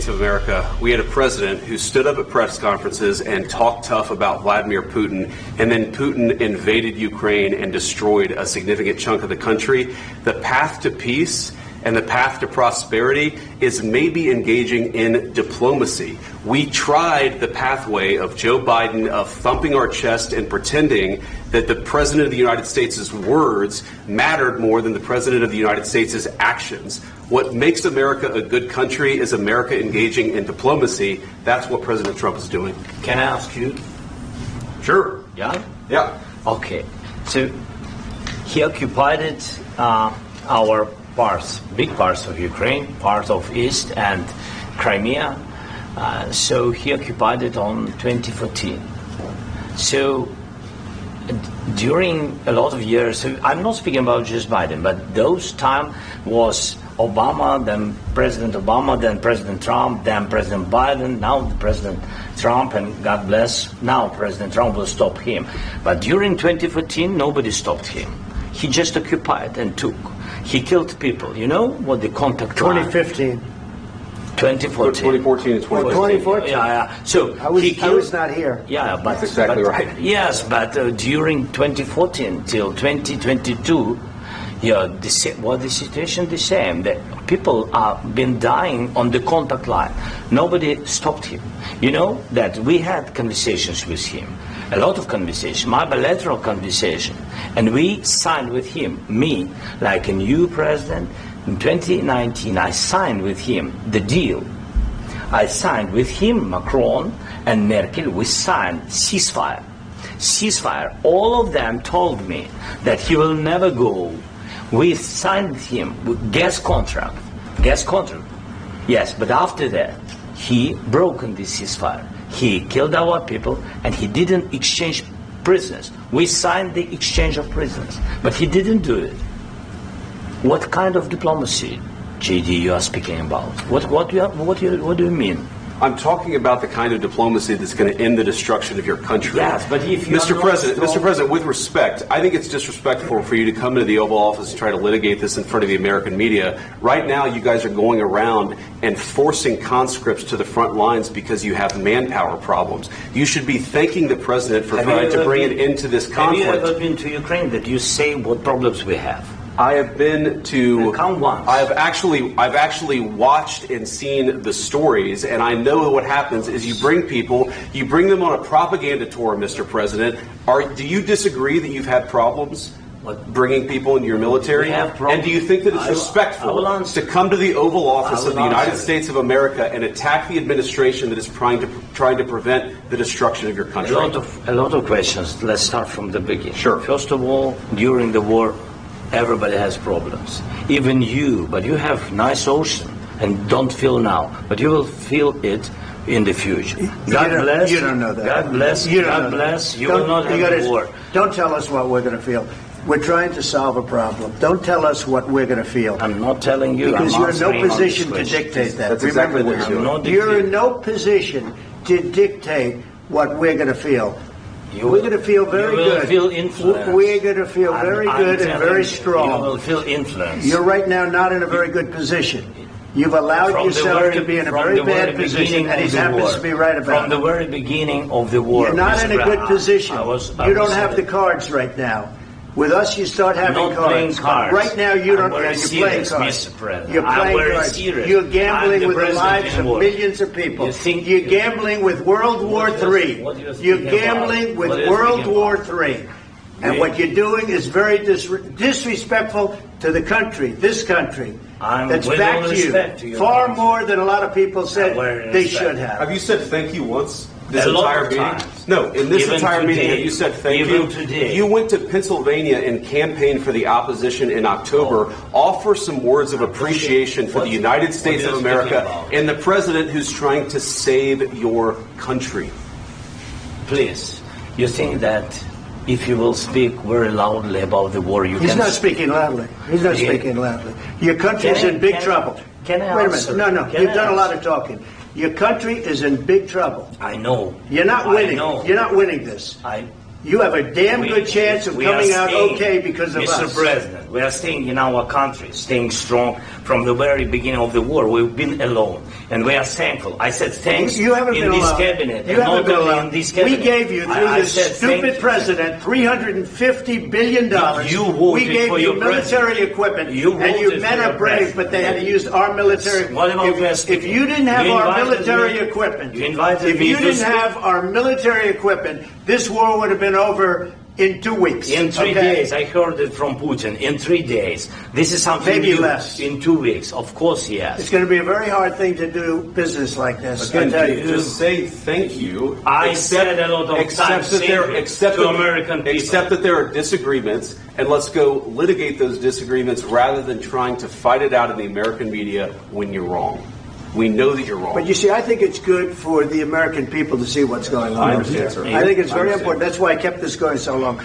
States of America, we had a president who stood up at press conferences and talked tough about Vladimir Putin, and then Putin invaded Ukraine and destroyed a significant chunk of the country. The path to peace and the path to prosperity is maybe engaging in diplomacy. We tried the pathway of Joe Biden of thumping our chest and pretending that the President of the United States' words mattered more than the President of the United States' actions. What makes America a good country is America engaging in diplomacy. That's what President Trump is doing. Can I ask you? Sure. Yeah? Yeah. Okay. So he occupied our parts, big parts of Ukraine, part of East and Crimea. So he occupied it on 2014. So during a lot of years, so I'm not speaking about just Biden, but those time was Obama, then President Obama, then President Trump, then President Biden, now President Trump, and God bless, now President Trump will stop him. But during 2014, nobody stopped him. He just occupied and took. He killed people. You know what the contact 2015. 2014 2014. and 2014. 2014. Yeah. So I was not here. Yeah, but that's exactly right. Yes, but during 2014 till 2022, yeah, the situation the same. That people have been dying on the contact line. Nobody stopped him. You know that we had conversations with him, a lot of conversation, my bilateral conversation, and we signed with him. Me, like a new president. In 2019, I signed with him the deal. I signed with him, Macron and Merkel, we signed ceasefire. Ceasefire. All of them told me that he will never go. We signed with him with gas contract. Gas contract. Yes, but after that, he broken the ceasefire. He killed our people and he didn't exchange prisoners. We signed the exchange of prisoners, but he didn't do it. What kind of diplomacy, JD, you are speaking about? What do you mean? I'm talking about the kind of diplomacy that's going to end the destruction of your country. Yes, but if you Mr. President, with respect, I think it's disrespectful for you to come into the Oval Office and try to litigate this in front of the American media. Right now, you guys are going around and forcing conscripts to the front lines because you have manpower problems. You should be thanking the President for trying to bring it into this conflict. Have you ever been to Ukraine that you say what problems we have? I have been to. Count once. I've actually watched and seen the stories, and I know what happens is you bring them on a propaganda tour, Mr. President. Do you disagree that you've had problems bringing people into your military? And do you think that it's respectful to come to the Oval Office of the United States of America and attack the administration that is trying to prevent the destruction of your country? A lot of questions. Let's start from the beginning. Sure. First of all, during the war, everybody has problems. Even you, but you have nice ocean and don't feel now, but you will feel it in the future. God bless. You don't know that. God bless. You God bless. You will not have the war. Don't tell us what we're going to feel. We're trying to solve a problem. Don't tell us what we're going to feel. I'm not telling you. Because you're in no position to dictate that. That's exactly what you're doing. You're in no position to dictate what we're going to feel. We're going to feel very good. Feel influence. We're going to feel very good and very strong. You will feel influence. You're right now not in a very good position. You've allowed yourself to be in a very bad position, and he happens to be right about it. From the very beginning of the war. You're not in a good position. You don't have the cards right now. With us, you start having cards. Right now, you don't. You're playing cards. You're playing cards. You're gambling with the lives of millions of people. You're gambling with World War III. You're gambling with World War III. And what you're doing is very disrespectful to the country, this country. That's backed you far more than a lot of people said they should have. Have you said thank you once? This entire meeting? No, in this entire meeting, have you said thank you? Today. You went to Pennsylvania and campaigned for the opposition in October. Offer some words of appreciation for the United States of America and the president who's trying to save your country. Please, you think that if you will speak very loudly about the war, He's not speaking loudly. He's not speaking loudly. Your country's in big trouble. Can I Wait a minute. No. You've done a lot of talking. Your country is in big trouble. I know. You're not winning. You're not winning this. You have a damn good chance of coming out okay because of us. Mr. President, we are staying in our country, staying strong from the very beginning of the war. We've been alone, and we are thankful. I said thanks you haven't in been this alone. cabinet, you and haven't not been only alone. in this cabinet. We gave you, through this stupid president, $350 billion. You voted we gave for you your military president. equipment, You and you voted men for are your brave, president. but they had to use our military. What about If you didn't have our military equipment, if you didn't have our military equipment, this war would have been over in 2 weeks. In 3 days, I heard it from Putin. In 3 days, this is something maybe new. less. In 2 weeks, of course, yes. It's going to be a very hard thing to do business like this. Again, I tell you, just say thank you. I said a lot of times to American people. Except that there are disagreements, and let's go litigate those disagreements rather than trying to fight it out in the American media when you're wrong. We know that you're wrong. But you see, I think it's good for the American people to see what's going on. I understand, sir. I think it's very important. That's why I kept this going so long.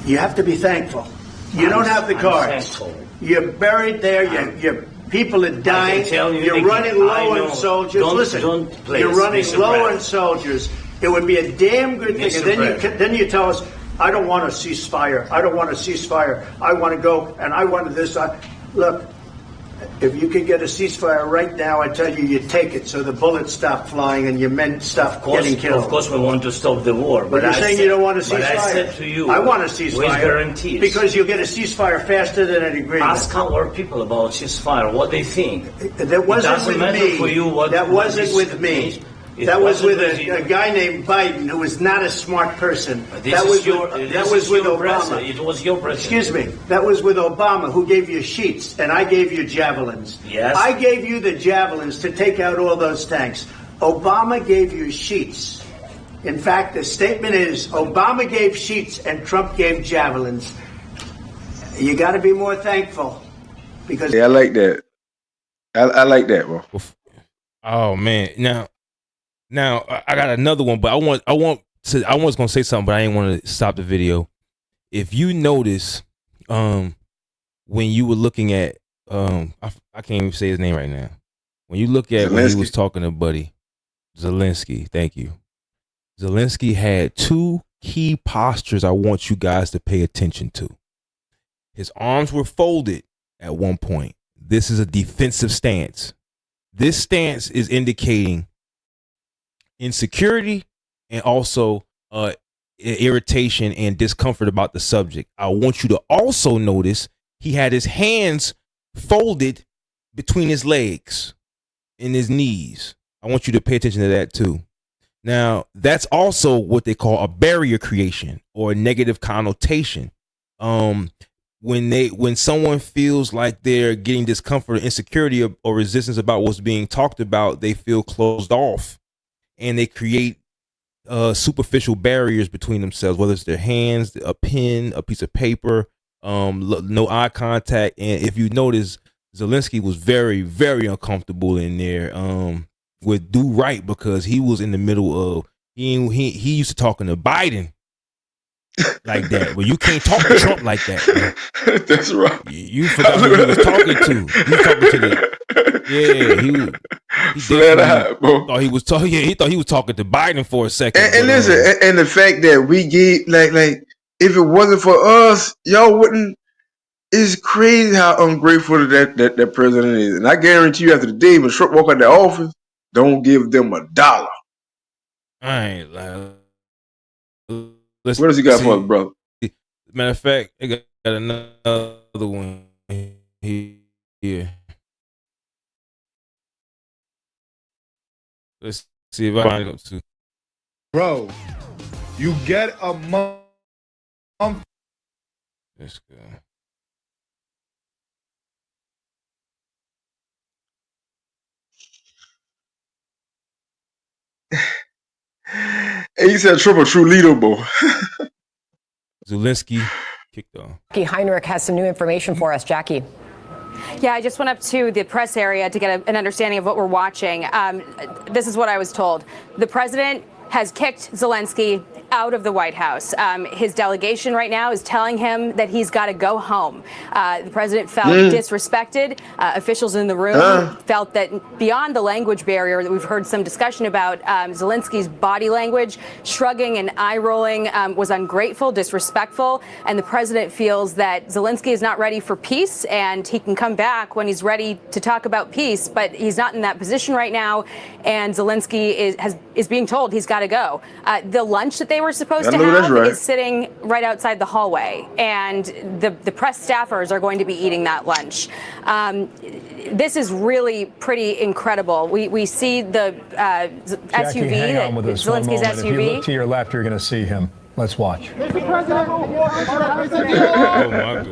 You have to be thankful. You don't have the cards. You're buried there. Your people are dying. You're running low on soldiers. Listen, you're running low on soldiers. It would be a damn good thing. And then you tell us, I don't want a ceasefire. I don't want a ceasefire. I want to go, and I want this. Look. If you could get a ceasefire right now, I tell you, you take it so the bullets stop flying and your men stop getting killed. Of course, we want to stop the war. But you're saying you don't want a ceasefire. But I said to you, I want a ceasefire. With guarantees. Because you'll get a ceasefire faster than an agreement. Ask our people about ceasefire, what they think. That wasn't with me. For you that wasn't with me. That was with a guy named Biden, who was not a smart person. That was with Obama. It was your president. Excuse me. That was with Obama, who gave you sheets, and I gave you javelins. Yes. I gave you the javelins to take out all those tanks. Obama gave you sheets. In fact, the statement is Obama gave sheets and Trump gave javelins. You got to be more thankful, because I like that. I like that, bro. Oh man, Now I got another one, but I was gonna say something, but I didn't want to stop the video. If you notice, when you were looking at, I can't even say his name right now. When you look at when he was talking to Buddy Zelensky, thank you. Zelensky had two key postures I want you guys to pay attention to. His arms were folded at one point. This is a defensive stance. This stance is indicating insecurity and also irritation and discomfort about the subject. I want you to also notice he had his hands folded between his legs and his knees. I want you to pay attention to that too. Now, that's also what they call a barrier creation or a negative connotation. When someone feels like they're getting discomfort or insecurity or resistance about what's being talked about, they feel closed off. And they create superficial barriers between themselves, whether it's their hands, a pen, a piece of paper, no eye contact. And if you notice, Zelensky was very, very uncomfortable in there with Do Right, because he was in the middle of he used to talking to Biden like that. But you can't talk to Trump like that, bro. That's right. You forgot who he was talking to. He was talking to the he flat out, bro. Thought he was talking. Yeah, he thought he was talking to Biden for a second. And listen, and the fact that we gave like if it wasn't for us, y'all wouldn't. It's crazy how ungrateful that president is. And I guarantee you, after the day when Trump walk out the office, don't give them $1. I ain't like. What else you got for us, brother? Matter of fact, I got another one here. Let's see if I find it up to. Bro, you get a month. Let's go. And he said triple true leader, boy. Zelensky kicked off. Jackie Heinrich has some new information for us. Jackie. Yeah, I just went up to the press area to get an understanding of what we're watching. This is what I was told. The president has kicked Zelensky out of the White House. His delegation right now is telling him that he's got to go home. The president felt disrespected. Officials in the room felt that beyond the language barrier that we've heard some discussion about, Zelensky's body language, shrugging and eye rolling, was ungrateful, disrespectful, and the president feels that Zelensky is not ready for peace, and he can come back when he's ready to talk about peace, but he's not in that position right now, and Zelensky is being told he's got to go. The lunch that they were supposed to have is sitting right outside the hallway, and the press staffers are going to be eating that lunch. This is really pretty incredible. We see the Jackie, SUV, hang on with us Zelensky's one moment. SUV. If you look to your left, you're going to see him. Let's watch. Mr. President, Oh my God.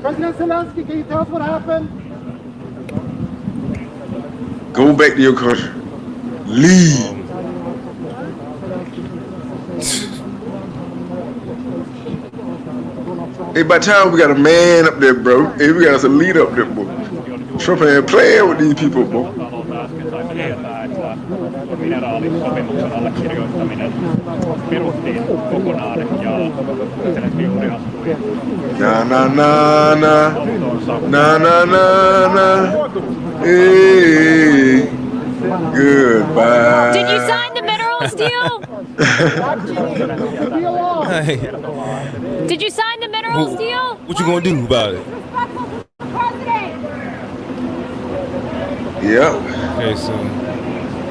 President Zelensky, can you tell us what happened? Go back to your country. Leave. Hey, by the time we got a man up there, bro. Hey, we got us a lead up there, bro. Trump ain't playing with these people, bro. Mineraalissopimuksen allekirjoittaminen peruttiin kokonaan ja Zelenskyi juuri astui. Hey, goodbye. Did you sign the minerals deal? Did you sign the minerals deal? What you gonna do about it? Yeah. Okay, so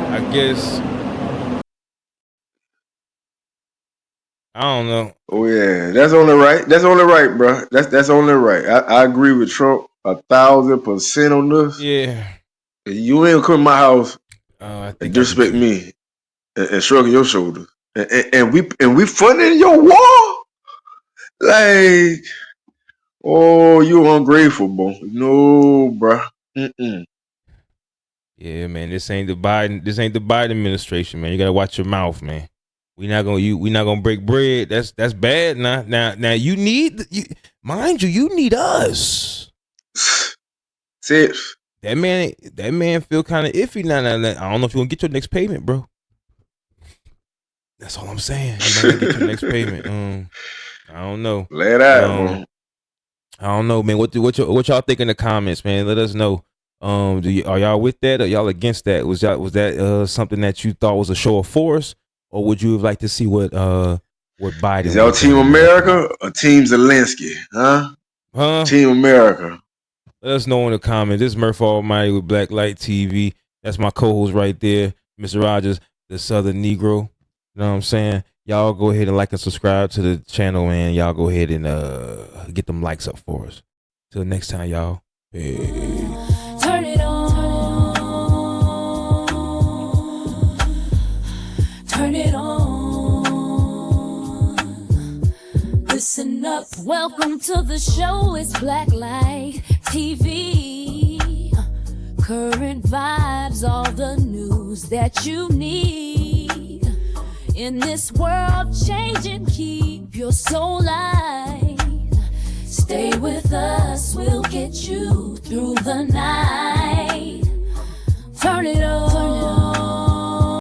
I guess I don't know. Oh yeah, that's only right. That's only right, bro. That's only right. I agree with Trump 1,000% on this. Yeah. You ain't come to my house I and disrespect me and shrugging your shoulders. And we funding your war? Like, oh, you ungrateful, bro. No, bro. Yeah, man. This ain't the Biden administration, man. You gotta watch your mouth, man. We not gonna break bread. That's bad. Now you need you need us. Say it. That man feel kind of iffy now. I don't know if you're gonna get your next payment, bro. That's all I'm saying. You might not get your next payment. I don't know. Lay it out, bro. I don't know, man. What y'all think in the comments, man? Let us know. Are y'all with that or y'all against that? Was that something that you thought was a show of force, or would you have liked to see what Biden? Is y'all Team America or Team Zelensky? Huh? Team America. Let us know in the comments. This is Murph Almighty with Black Light TV. That's my co-host right there, Mr. Rogers, the Southern Negro. You know what I'm saying? Y'all go ahead and like and subscribe to the channel, man. Y'all go ahead and get them likes up for us. Till next time, y'all. Peace. Turn it on. Turn it on. Listen up. Welcome to the show. It's Black Light TV. Current vibes, all the news that you need. In this world changing, keep your soul light. Stay with us, we'll get you through the night.